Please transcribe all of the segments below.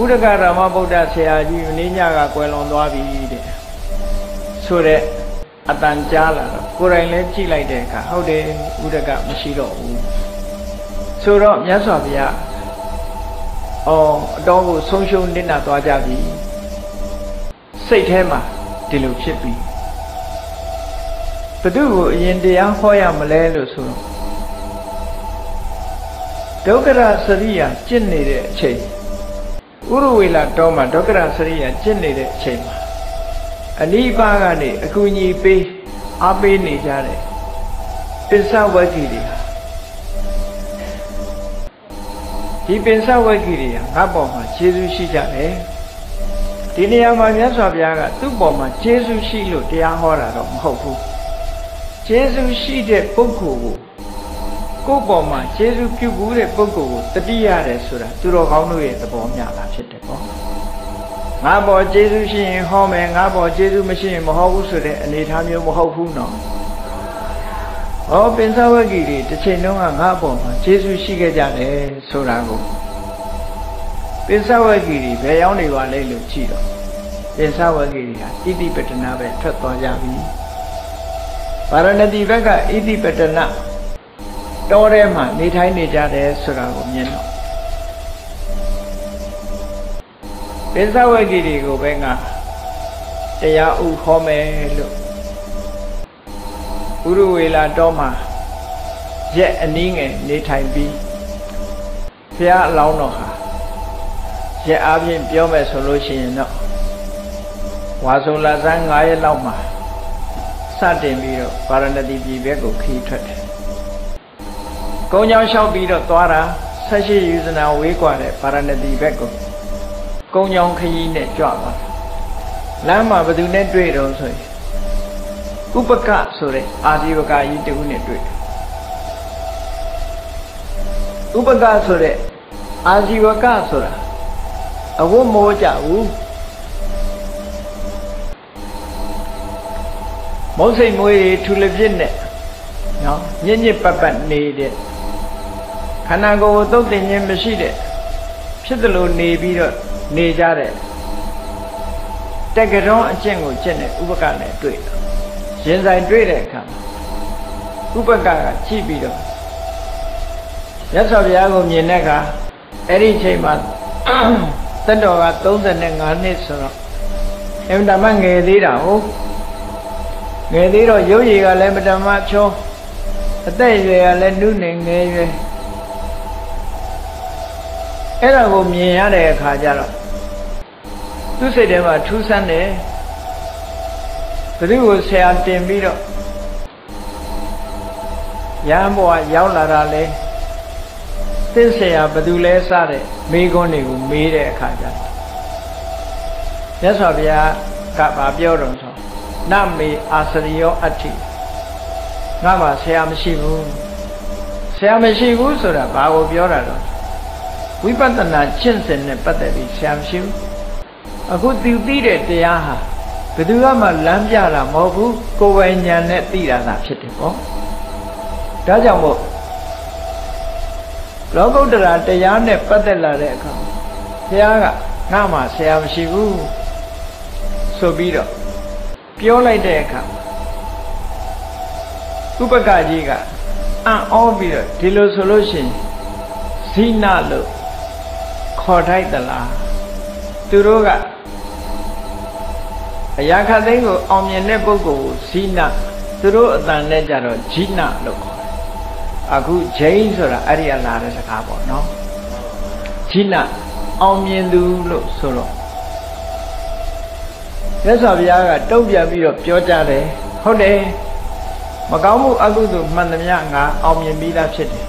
ဥဒကရမဗုဒ္ဓဆရာကြီးမင်းညကကွယ်လွန်သွားပြီတဲ့ဆိုတဲ့အတန်ကြားလာတော့ကိုယ်တိုင်လည်းကြည့်လိုက်တဲ့အခါဟုတ်တယ်ဥဒကမရှိတော့ဘူးဆိုတော့မြတ်စွာဘုရားအတော်ကိုဆုံးရှုံးနစ်နာသွားကြပြီစိတ်ထဲမှာဒီလိုဖြစ်ပြီဘယ်သူ့ကိုအရင်တရားဟောရမလဲလို့ဆိုတော့ဒုက္ခရစရိယာကျင့်နေတဲ့အချိန်ဥရဝေလတောမှာဒုက္ခရစရိယာကျင့်နေတဲ့အချိန်မှာအနိပါကနေအကူအညီပေးအားပေးနေကြတယ်ပစ္စဝဂ္ဂိတွေဟာဒီပစ္စဝဂ္ဂိတွေဟာငါ့ပေါ်မှာကျေးဇူးရှိကြတယ်ဒီနေရာမှာမြတ်စွာဘုရားကသူ့ပေါ်မှာကျေးဇူးရှိလို့တရားဟောတာတော့မဟုတ်ဘူးကျေးဇူးရှိတဲ့ပုဂ္ဂိုလ်ကိုယ့်ပေါ်မှာကျေးဇူးပြုဘူးတဲ့ပုဂ္ဂိုလ်ကိုတတိရတယ်ဆိုတာသူတော်ကောင်းတို့ရဲ့သဘောမျှတာဖြစ်တယ်ပေါ့ငါပေါ်ကျေးဇူးရှိရင်ဟောမယ်ငါပေါ်ကျေးဇူးမရှိရင်မဟောဘူးဆိုတဲ့အနေအထားမျိုးမဟုတ်ဘူးနော်ပင်စဝဂ္ဂိတွေတစ်ချိန်လုံးကငါ့ပေါ်မှာကျေးဇူးရှိခဲ့ကြတယ်ဆိုတာကိုပင်စဝဂ္ဂိတွေဘယ်ရောက်နေပါလဲလို့ကြည့်တော့ပင်စဝဂ္ဂိတွေဟာဣတိပတနာပဲထွက်သွားကြပြီပါရဏတိဘက်ကဣတိပတနာတောထဲမှာနေထိုင်နေကြတယ်ဆိုတာကိုမြင်တော့ပင်စဝဂ္ဂိတွေကိုပဲငါတရားဥဟောမယ်လို့ဥရဝေလာတောမှာရက်အနည်းငယ်နေထိုင်ပြီးဘုရားအလောင်းတော်ဟာရက်အားဖြင့်ပြောမယ်ဆိုလို့ရှိရင်တော့ဝါဆိုလဆန်း9ရက်လောက်မှာစတင်ပြီးတော့ပါရဏသီပြည်ဘက်ကိုခရီးထွက်တယ်။ကုန်းကြောင်းလျှောက်ပြီးတော့သွားတာ18ယူဇနာဝေးกว่าတဲ့ပါရဏသီဘက်ကိုကုန်းကြောင်းခရီးနဲ့ကြွသွား။လမ်းမှာဘယ်သူနဲ့တွေ့တော့ဆိုရင်ဥပကဆိုတဲ့အာဇီဝကကြီးတဦးနဲ့တွေ့တယ်။ဥပကဆိုတဲ့အာဇီဝကဆိုတာအဝတ်မိုးကြဘူးမုတ်စိတ်မွေးထူလပြစ်နဲ့နော်ညစ်ညစ်ပတ်ပတ်နေတဲ့ခန္ဓာကိုယ်ကိုသုတ်တင်ခြင်းမရှိတဲ့ဖြစ်သလိုနေပြီးတော့နေကြတဲ့တက္ကရောအကျင့်ကိုကျင့်တဲ့ဥပကနဲ့တွေ့ရင်ဆိုင်တွေ့တဲ့အခါဥပကကကြည့်ပြီးတော့မြတ်စွာဘုရားကိုမြင်တဲ့အခါအဲ့ဒီအချိန်မှာသက်တော်က35နှစ်ဆိုတော့အမှန်တမ်းငယ်သေးတာဟုတ်ငယ်သေးတော့ရုပ်ရည်ကလည်းမတမချောအသက်အရွယ်ကလည်းနုနေငယ်ရွယ်အဲ့ဒါကိုမြင်ရတဲ့အခါကျတော့သူ့စိတ်ထဲမှာထူးဆန်းတယ်ဘယ်သူကိုဆရာတင်ပြီးတော့ရဟန်းဘဝရောက်လာတာလဲသင်ဆရာဘယ်သူလဲစတဲ့မိဂုံးတွေကိုမေးတဲ့အခါကျတော့မြတ်စွာဘုရားကပြောတော့ဆိုနမေအာစရိယောအတ္တိငါမှဆရာမရှိဘူးဆရာမရှိဘူးဆိုတာဘာကိုပြောတာတော့ဝိပဿနာကျင့်စဉ်နဲ့ပတ်သက်ပြီးဆရာမရှိဘူးအခုသူသိတဲ့တရားဟာဘယ်သူမှလမ်းပြတာမဟုတ်ဘူးကိုယ်ပိုင်ဉာဏ်နဲ့သိတာသာဖြစ်တယ်ပေါ့ဒါကြောင့်မို့လောကုတ္တရာတရားနဲ့ပတ်သက်လာတဲ့အခါဘုရားကငါမှဆရာမရှိဘူးဆိုပြီးတော့ပြောလိုက်တဲ့အခါဥပကကြီးကအံ့ဩပြီးတော့ဒီလိုဆိုလို့ရှိရင်ဇိနလို့ခေါ်ထိုက်သလားသူတို့ကအရာခသိန်းကိုအောင်မြင်တဲ့ပုဂ္ဂိုလ်ကိုဇိနသူတို့အတန်နဲ့ကြတော့ဂျိနလို့ခေါ်တယ်အခုဂျိန်းဆိုတာအဲ့ဒီအလာတဲ့စကားပေါ့နော်ဂျိနအောင်မြင်သူလို့ဆိုတော့မြတ်စွာဘုရားကတုံ့ပြန်ပြီးတော့ပြောကြတယ်ဟုတ်တယ်မကောင်းမှုအကုသိုလ်မှန်သမျှငါအောင်မြင်ပြီးသားဖြစ်တယ်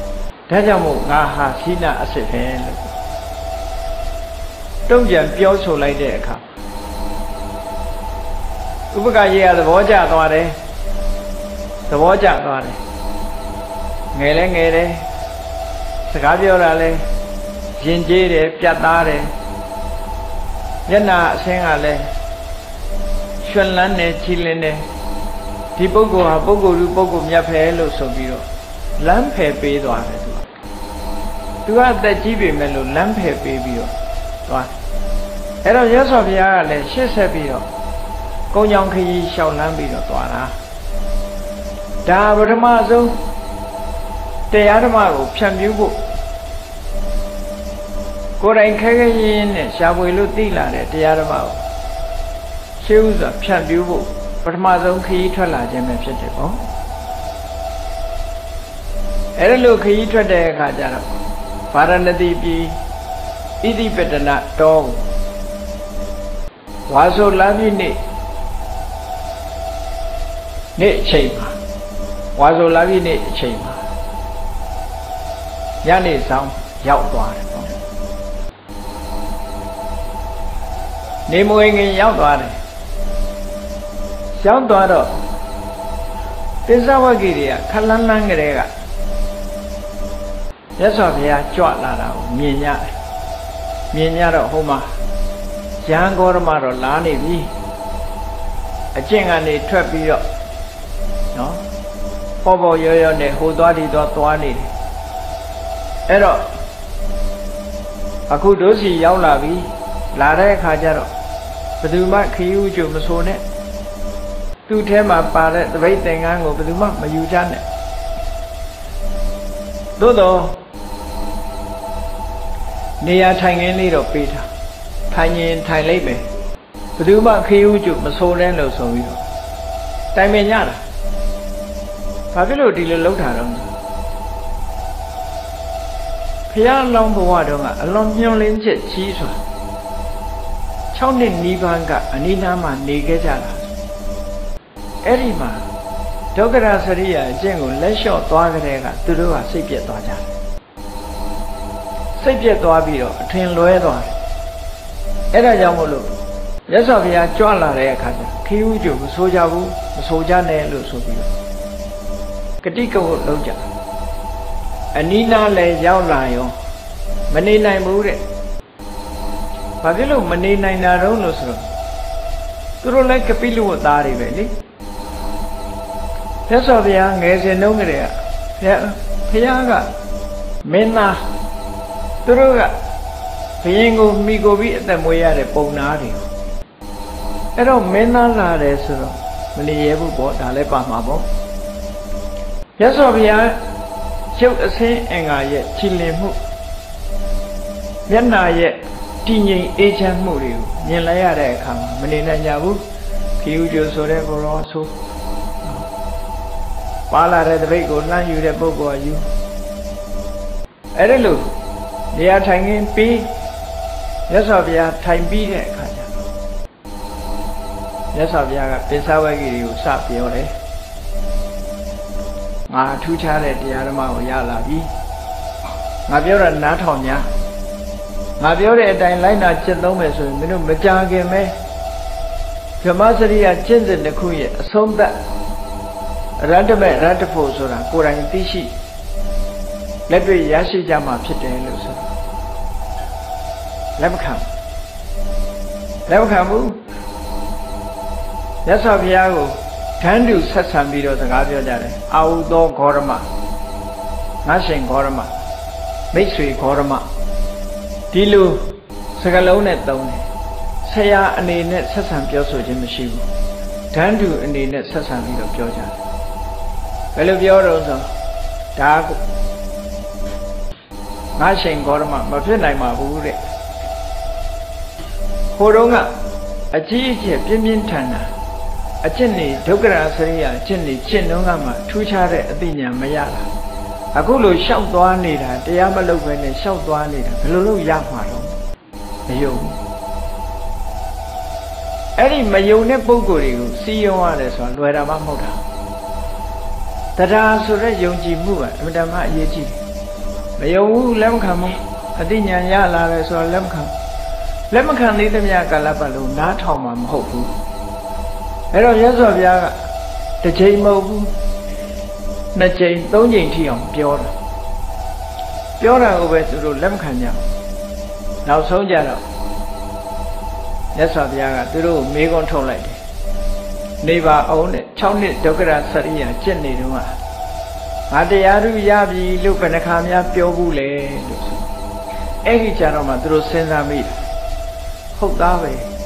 ဒါကြောင့်မို့ငါဟာဇိနအစစ်ပဲလို့တုံ့ပြန်ပြောဆိုလိုက်တဲ့အခါဥပကကြီးကသဘောကျသွားတယ်ငယ်လဲငယ်တယ်စကားပြောတာလဲရင်ကျေးတယ်ပြတ်သားတယ်မျက်နှာအဆင်းကလည်းရွှင်လန်းတယ်ချီလင်းတယ်ဒီပုဂ္ဂိုလ်ဟာပုဂ္ဂိုလ်လူပုဂ္ဂိုလ်မြတ်ဖယ်လို့ဆိုပြီးတော့လမ်းဖယ်ပေးသွားတယ်သူကအသက်ကြီးပေမဲ့လို့လမ်းဖယ်ပေးပြီးတော့သွား အဲ့တော့ရသော်ဘုရားကလည်းရှေ့ဆက်ပြီးတော့ကုန်းကြောင်ခရီးလျှောက်လန်းပြီးတော့သွားတာဒါပထမဆုံးတရားဓမ္မကိုဖြန့်ဖြူးဖို့ကိုယ်တိုင်ခဲခဲရင်းနဲ့ရှားပွေလို့သိလာတဲ့တရားဓမ္မကိုရှေးဥစွာဖြန့်ဖြူးဖို့ပထမဆုံးခရီးထွက်လာခြင်းပဲဖြစ်တယ်ပေါ့အဲ့ဒါလို့ခရီးထွက်တဲ့အခါကျတော့ဗာရဏသီပြည်ဣတိပတနတောဝါဆိုလပြည့်နေ့အချိန်မှာဝါဆိုလပြည့်နေ့အချိန်မှာညနေဆောင်ရောက်သွားတယ်ပေါ့နေမဝင်ခင်ရောက်သွားတယ်ရောက်သွားတော့သစ္စာဝဂီတွေကခလန်းလန်းကလေးကမြတ်စွာဘုရားကြွလာတာကိုမြင်ရတယ်မြင်ရတော့ဟိုမှာရဟန်းဂေါရမတော့လာနေပြီအကျင့်ကနေထွက်ပြီးတော့နော်ပေါ်ပေါ်ရောရောနဲ့ဟိုသွားဒီသွားနေတယ်အဲ့တော့အခုတို့စီရောက်လာပြီလာတဲ့အခါကျတော့ဘယ်သူမှခရီးဥကျုံမဆိုနဲ့သူ့ထဲမှာပါတဲ့တပိတ်သင်္ကန်းကိုဘယ်သူမှမယူကြနဲ့သို့တော့နေရာထိုင်ခင်းလေးတော့ပေးထားထိုင်ရင်ထိုင်လိုက်ပဲဘယ်သူမှခရီးဥကျုံမဆိုနဲ့လို့ဆိုပြီးတော့တိုင်ပင်ကြတာဘာဖြစ်လို့ဒီလိုလုပ်တာတော့ဘုရားလောင်းဘဝတုန်းကအလွန်မျှော်လင့်ချက်ကြီးစွာ6နှစ်နီးပါးကအနိနာမှာနေခဲ့ကြတာအဲ့ဒီမှာဒုက္ခရစရိယာအကျင့်ကိုလက်လျှော့သွားကြတဲ့ကသူတို့ကစိတ်ပြက်သွားကြတယ်စိတ်ပြက်သွားပြီးတော့အထင်လွဲသွားတယ်အဲ့ဒါကြောင့်မို့လို့မြတ်စွာဘုရားကြွလာတဲ့အခါကျခီးဥကျုံမဆိုကြဘူးမဆိုကြနဲ့လို့ဆိုပြီးတော့ဂတိကဝတ်လုပ်ကြအနိနာလည်းရောက်လာရောမနေနိုင်ဘူးတဲ့ဘာဖြစ်လို့မနေနိုင်တာတော့လို့ဆိုတော့သူတို့လည်းကပိလဝတ်သားတွေပဲလေမြတ်စွာဘုရားငယ်စဉ်တုန်းကတည်းကဘုရားကမင်းသားသူတို့ကဘုရင်ကိုမိကိုပြီးအသက်မွေးရတဲ့ပုံနာတွေအဲ့တော့မင်းသားလာတယ်ဆိုတော့မနေရဘူးပေါ့ဒါလည်းပါမှာပေါ့မြတ်စွာဘုရားရုပ်အဆင်းအင်္ဂါရဲ့ချီလင်မှုမျက်နာရဲ့တည်ငြိမ်အေးချမ်းမှုတွေကိုမြင်လိုက်ရတဲ့အခါမှာမနေနိုင်ကြဘူးခီးဥကျိုဆိုတဲ့ကိုရောဆိုပါလာတဲ့တပိတ်ကိုလှမ်းယူတဲ့ပုဂ္ဂိုလ်ကယူအဲ့ဒါလို့နေရာထိုင်ခင်းပြီးမြတ်စွာဘုရားထိုင်ပြီးတဲ့အခါကျမြတ်စွာဘုရားကပိဿဝဂီတွေကိုစပြောတယ်ငါထူးခြားတဲ့တရားဓမ္မကိုရလာပြီငါပြောတာနားထောင်냐ငါပြောတဲ့အတိုင်းလိုက်နာကျင့်သုံးမယ်ဆိုရင်မင်းတို့မကြခင်ပဲဗြဟ္မစရိယကျင့်စဉ်တစ်ခုရဲ့အဆုံးသတ်ရတ္တမေရတ္တဖို့ဆိုတာကိုယ်တိုင်သိရှိလက်တွေ့ရရှိကြမှာဖြစ်တယ်လို့ဆိုလက်မခံဘူးမြတ်စွာဘုရားကိုဓာန်တူဆက်ဆံပြီးတော့စကားပြောကြတယ်အာဟုသောဂေါရမငါရှင်ဂေါရမမိတ်ဆွေဂေါရမဒီလိုစကားလုံးနဲ့သုံးတယ်ဆရာအနေနဲ့ဆက်ဆံပြောဆိုခြင်းမရှိဘူးဓာန်တူအနေနဲ့ဆက်ဆံပြီးတော့ပြောကြတယ်ဘယ်လိုပြောတော့ဆိုဒါငါရှင်ဂေါရမမဖြစ်နိုင်ပါဘူးတဲ့ဟိုတုန်းကအကြီးအကျယ်ပြင်းပြင်းထန်ထန်အကျင့်နေဒုက္ခရစရိယအကျင့်နေကျင့်တုန်းကမှထူးခြားတဲ့အသိဉာဏ်မရတာအခုလိုလျှောက်သွားနေတာတရားမလုပ်ဘဲနဲ့လျှောက်သွားနေတာဘယ်လိုလုပ်ရမှာတော့မယုံအဲ့ဒီမယုံတဲ့ပုဂ္ဂိုလ်တွေကိုစီယုံရတယ်ဆိုတာလွယ်တာမှမဟုတ်တာတရားဆိုတဲ့ယုံကြည်မှုကအမှန်တမ်းအရေးကြီးတယ်မယုံဘူးလက်မခံဘူးအသိဉာဏ်ရလာတယ်ဆိုတာလက်မခံသေးသမျှကာလပတ်လုံးနားထောင်မှာမဟုတ်ဘူးအဲ့တော့မြတ်စွာဘုရားကတစ်ချိန်မဟုတ်ဘူးနှစ်ချိန်သုံးချိန်ထိအောင်ပြောတာကိုပဲသူတို့လက်မခံကြဘူးနောက်ဆုံးကြတော့မြတ်စွာဘုရားကသူတို့ကိုမေးခွန်းထုတ်လိုက်တယ်နေပါအောင်တဲ့6နှစ်ဒုက္ခရစရိယာကျင့်နေတော့ငါတရားဓုရပြီလို့ဘယ်နှခါများပြောဘူးလေလို့ဆိုအဲ့ဒီကြတော့မှသူတို့စဉ်းစားမိတယ်ဟ ဟုတ်သားပဲ